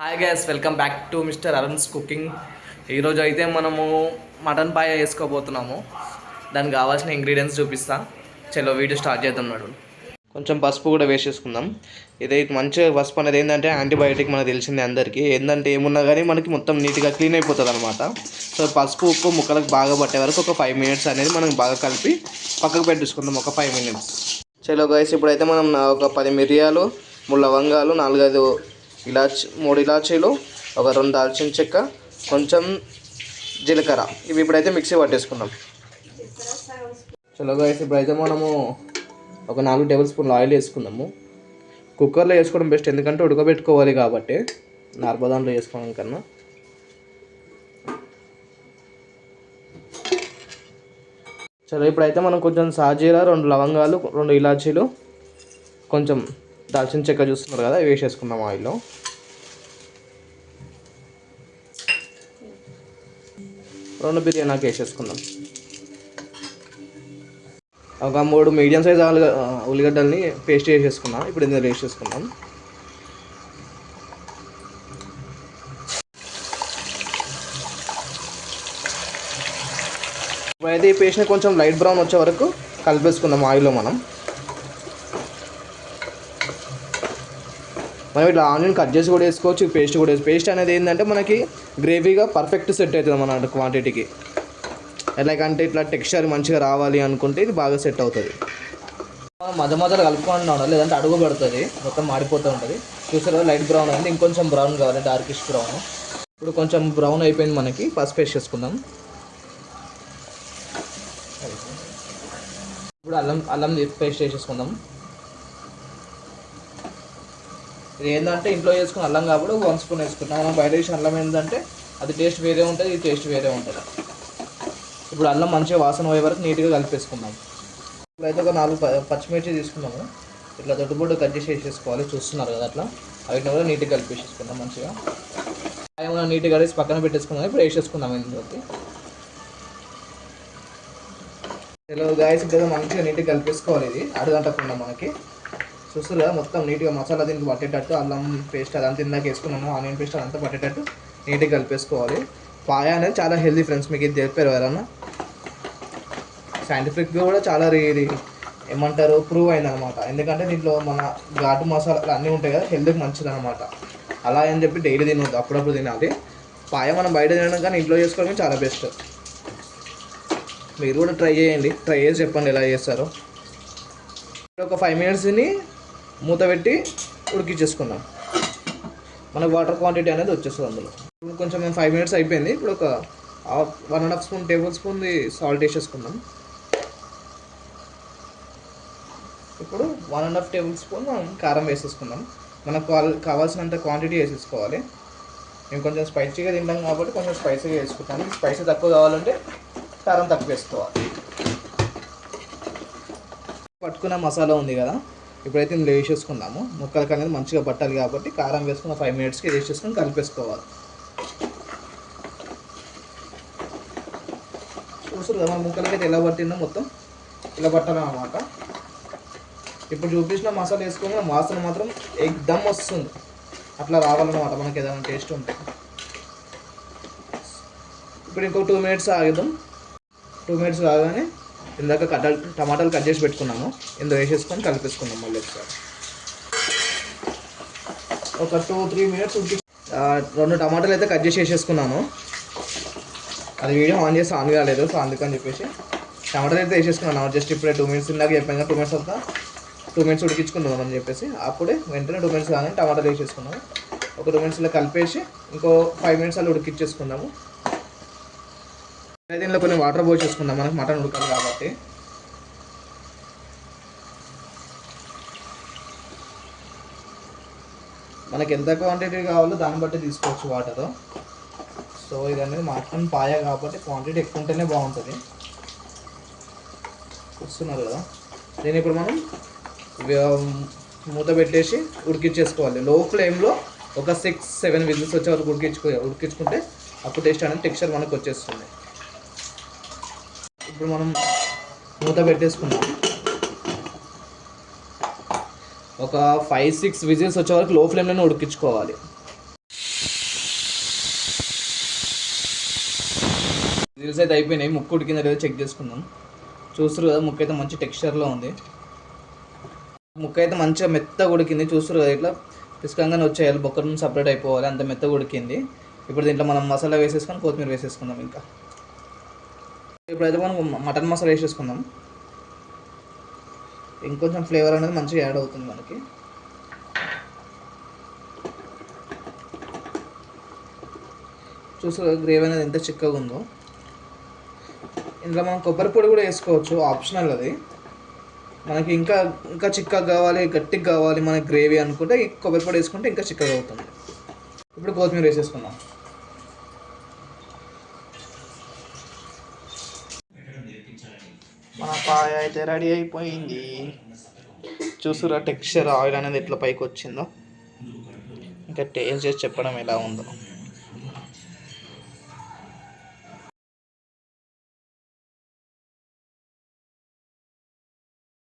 Hi guys, welcome back to mister Arun's cooking. ఈరోజు అయితే మనము మటన్ పాయ వేసుకోబోతున్నాము. దానికి కావాల్సిన ఇంగ్రీడియంట్స్ చూపిస్తా. చలో వీడియో స్టార్ట్ చేద్దాం. నాడు కొంచెం పసుపు కూడా వేసేసుకుందాం. ఇదైతే మంచిగా పసుపు అనేది ఏంటంటే యాంటీబయాటిక్ మనకు తెలిసిందే అందరికీ. ఏంటంటే ఏమున్నా కానీ మనకి మొత్తం నీట్గా క్లీన్ అయిపోతుంది అనమాట. సో పసుపు ఉప్పు ముక్కలకు బాగా పట్టే వరకు ఒక 5 మినిట్స్ అనేది మనం బాగా కలిపి పక్కకు పెట్టేసుకుందాం. ఒక 5 మినిట్స్. చలో గైస్, ఇప్పుడైతే మనం ఒక 10 మిరియాలు, 3 లవంగాలు, 4-5 3 ఇలాచీలు, ఒక 2 దాల్చిన చెక్క, కొంచెం జీలకర్ర, ఇవి ఇప్పుడైతే మిక్సీ పట్టేసుకుందాం. చలో గైస్, ఇప్పుడైతే మనము ఒక 4 టేబుల్ స్పూన్లు ఆయిల్ వేసుకుందాము. కుక్కర్లో వేసుకోవడం బెస్ట్, ఎందుకంటే ఉడకబెట్టుకోవాలి కాబట్టి నార్మల్ దాంట్లో వేసుకోవడం కన్నా. చలో ఇప్పుడైతే మనం కొంచెం సాజీరా, 2 లవంగాలు, 2 ఇలాచీలు, కొంచెం దాల్చిన చెక్క చూస్తున్నారు కదా, వేసేసుకుందాం ఆయిల్లో. రెండు బిర్యానీకి వేసేసుకుందాం. ఒక 3 మీడియం సైజ్ ఉల్లిగడ్డల్ని పేస్ట్ చేసేసుకున్నాం. ఇప్పుడు ఇందులో వేసేసుకుందాం. ఇప్పుడైతే ఈ పేస్ట్ని కొంచెం లైట్ బ్రౌన్ వచ్చే వరకు కలిపేసుకుందాం ఆయిల్లో. మనం ఇట్లా ఆనియన్ కట్ చేసి కూడా వేసుకోవచ్చు, పేస్ట్ కూడా పేస్ట్ అనేది ఏంటంటే మనకి గ్రేవీగా పర్ఫెక్ట్ సెట్ అవుతుంది మన క్వాంటిటీకి. ఎలాగంటే ఇట్లా టెక్స్చర్ మంచిగా రావాలి అనుకుంటే ఇది బాగా సెట్ అవుతుంది. మధ్యలో కలుపుకుంటున్నాను, లేదంటే అడుగు పడుతుంది, మొత్తం మాడిపోతూ ఉంటుంది. చూసారా లైట్ బ్రౌన్ అయింది, ఇంకొంచెం బ్రౌన్ కావాలి, డార్కిష్ బ్రౌన్. ఇప్పుడు కొంచెం బ్రౌన్ అయిపోయింది, మనకి పసుపు వేసేసుకుందాం. ఇప్పుడు అల్లం పేస్ట్ వేసేసుకుందాం. ఇది ఏంటంటే ఇంట్లో చేసుకున్న అల్లం కాబట్టి 1 స్పూన్ వేసుకుంటాం. మనం బయట వేసిన అల్లం ఏంటంటే అది టేస్ట్ వేరే ఉంటుంది, ఇది టేస్ట్ వేరే ఉంటుంది. ఇప్పుడు అల్లం మంచిగా వాసన పోయే వరకు నీట్గా కలిపేసుకుందాం. ఇప్పుడైతే ఒక 4 పచ్చిమిర్చి తీసుకున్నాము. ఇట్లా దొడ్డుబొడ్డు కట్ చేసి వేసేసుకోవాలి, చూస్తున్నారు కదా అట్లా. వీటిని కూడా నీట్గా కలిపేసేసుకుందాం. మంచిగా ఏమైనా నీట్గా కలిసి పక్కన పెట్టేసుకుందాం. ఇప్పుడు వేసేసుకుందాం ఇందులోకి. తెలుగు గాయస్ ఇంకా మంచిగా నీట్గా కలిపేసుకోవాలి. ఇది అడుగంటకుండా మనకి చూస్తారు కదా, మొత్తం నీట్గా మసాలా దీనికి పట్టేటట్టు, అల్లం పేస్ట్ అదంతా ఇందాక వేసుకున్నాము, ఆనియన్ పేస్ట్ అదంతా పట్టేటట్టు నీట్గా కలిపేసుకోవాలి. పాయ అనేది చాలా హెల్దీ ఫ్రెండ్స్, మీకు ఇది చెప్పారు ఎవరన్నా. సైంటిఫిక్గా కూడా చాలా ఇది ఏమంటారు ప్రూవ్ అయిందనమాట. ఎందుకంటే దీంట్లో మన ఘాటు మసాలాలు అన్నీ ఉంటాయి కదా, హెల్త్కి మంచిది అనమాట. అలా అని చెప్పి డైలీ తినవద్దు, అప్పుడప్పుడు తినాలి. పాయ మనం బయట తినడం కానీ ఇంట్లో చేసుకోవడం చాలా బెస్ట్. మీరు కూడా ట్రై చేయండి, ట్రై చేసి చెప్పండి ఎలా చేస్తారో. ఒక 5 మినిట్స్ని మూత పెట్టి ఉడికించేసుకుందాం. మనకు వాటర్ క్వాంటిటీ అనేది వచ్చేస్తుంది అందులో. ఇప్పుడు కొంచెం 5 మినిట్స్ అయిపోయింది. ఇప్పుడు ఒక 1.5 టేబుల్ స్పూన్ సాల్ట్ వేసేసుకుందాం. ఇప్పుడు 1.5 టేబుల్ స్పూన్ కారం వేసేసుకుందాం. మనకు కావాల్సినంత క్వాంటిటీ వేసేసుకోవాలి. మేము కొంచెం స్పైసీగా తింటాం కాబట్టి కొంచెం స్పైసీగా వేసుకుంటాను. స్పైసీ తక్కువ కావాలంటే కారం తక్కువ వేసుకోవాలి. పట్టుకున్న మసాలా ఉంది కదా, ఇప్పుడైతే ఇందులో వేసేసుకుందాము. ముక్కలకి అనేది మంచిగా పట్టాలి కాబట్టి కారం వేసుకున్న 5 మినిట్స్కి వేసేసుకొని కలిపేసుకోవాలి. చూసారు కదా మన ముక్కలకైతే ఎలా పట్టిందో మొత్తం ఇలా పట్టాలన్నమాట. ఇప్పుడు చూపించిన మసాలా వేసుకొని వాసన మాత్రం ఎక్దమ్ వస్తుంది. అట్లా రావాలన్నమాట మనకి ఏదైనా టేస్ట్ ఉంటే. ఇప్పుడు ఇంకో 2 మినిట్స్ ఆగిద్దాం. 2 మినిట్స్ కాగానే ఇందాక టమాటాలు కట్ చేసి పెట్టుకున్నాము, ఇందులో వేసేసుకొని కలిపేసుకున్నాం. మళ్ళీ ఒకసారి ఒక 2-3 మినిట్స్ 2 టమాటాలు అయితే కట్ చేసి వేసేసుకున్నాను. అది వీడియో ఆన్ కాలేదు, సో అందుకని చెప్పేసి టమాటాలు అయితే వేసేసుకున్నాను. జస్ట్ ఇప్పుడే 2 మినిట్స్ ఇందాక చెప్పాను కదా, 2 మినిట్స్ అంతా 2 మినిట్స్ ఉడికించుకుందాం అని చెప్పేసి అప్పుడే వెంటనే 2 మినిట్స్ కానీ టమాటాలు వేసేసుకున్నాము. ఒక 2 మినిట్స్లో కలిపేసి ఇంకో 5 మినిట్స్ అలా ఉడికించేసుకుందాము. దీనిలో కొన్ని వాటర్ పోసేసుకుందాం, మనకు మటన్ ఉడకాలి కాబట్టి. మనకి ఎంత క్వాంటిటీ కావాలో దాన్ని బట్టి తీసుకోవచ్చు వాటర్. సో ఇది అనేది మటన్ పాయ కాబట్టి క్వాంటిటీ ఎక్కువ ఉంటేనే బాగుంటుంది. చూస్తున్నారు కదా, దీన్ని ఇప్పుడు మనం మూత పెట్టేసి ఉడికించేసుకోవాలి. లో ఫ్లేమ్లో ఒక 6-7 విజిల్స్ వచ్చే వరకు ఉడికించుకుంటే అప్పుడు టేస్ట్ అనేది టెక్స్చర్ మనకు వచ్చేస్తుంది. ఇప్పుడు మనం మూత పెట్టేసుకున్నాం. ఒక 5-6 విజిల్స్ వచ్చే వరకు లో ఫ్లేమ్లోనే ఉడికించుకోవాలి. రీల్స్ అయితే అయిపోయినాయి. ముక్కు ఉడికిందో లేదో చెక్ చేసుకుందాం. చూస్తారు కదా, ముక్కు అయితే మంచి టెక్స్చర్లో ఉంది. ముక్క అయితే మంచిగా మెత్తగా ఉడికింది. చూస్తారు కదా, ఇట్లా పిసుకంగానే వచ్చేయాలి, బొక్క నుంచి సపరేట్ అయిపోవాలి, అంత మెత్తగా ఉడికింది. ఇప్పుడు దీంట్లో మనం మసాలా వేసేసుకొని కొత్తిమీర వేసేసుకుందాం. ఇంకా ఇప్పుడైతే మనం మటన్ మసాలా వేసేసుకుందాం. ఇంకొంచెం ఫ్లేవర్ అనేది మంచిగా యాడ్ అవుతుంది మనకి. చూస్తారు గ్రేవీ అనేది ఎంత చిక్కగా ఉందో. ఇందులో మనం కొబ్బరి పొడి కూడా వేసుకోవచ్చు, ఆప్షనల్ అది. మనకి ఇంకా ఇంకా చిక్కగా కావాలి, గట్టిగా కావాలి మనకి గ్రేవీ అనుకుంటే కొబ్బరి పొడి వేసుకుంటే ఇంకా చిక్కగా అవుతుంది. ఇప్పుడు కొత్తిమీర వేసేసుకుందాం. మన పాయ అయితే రెడీ అయిపోయింది. చూసురా టెక్స్చర్, ఆయిల్ అనేది ఎట్లా పైకి వచ్చిందో. ఇంకా టేస్ట్ చేసి చెప్పడం ఎలా ఉందో.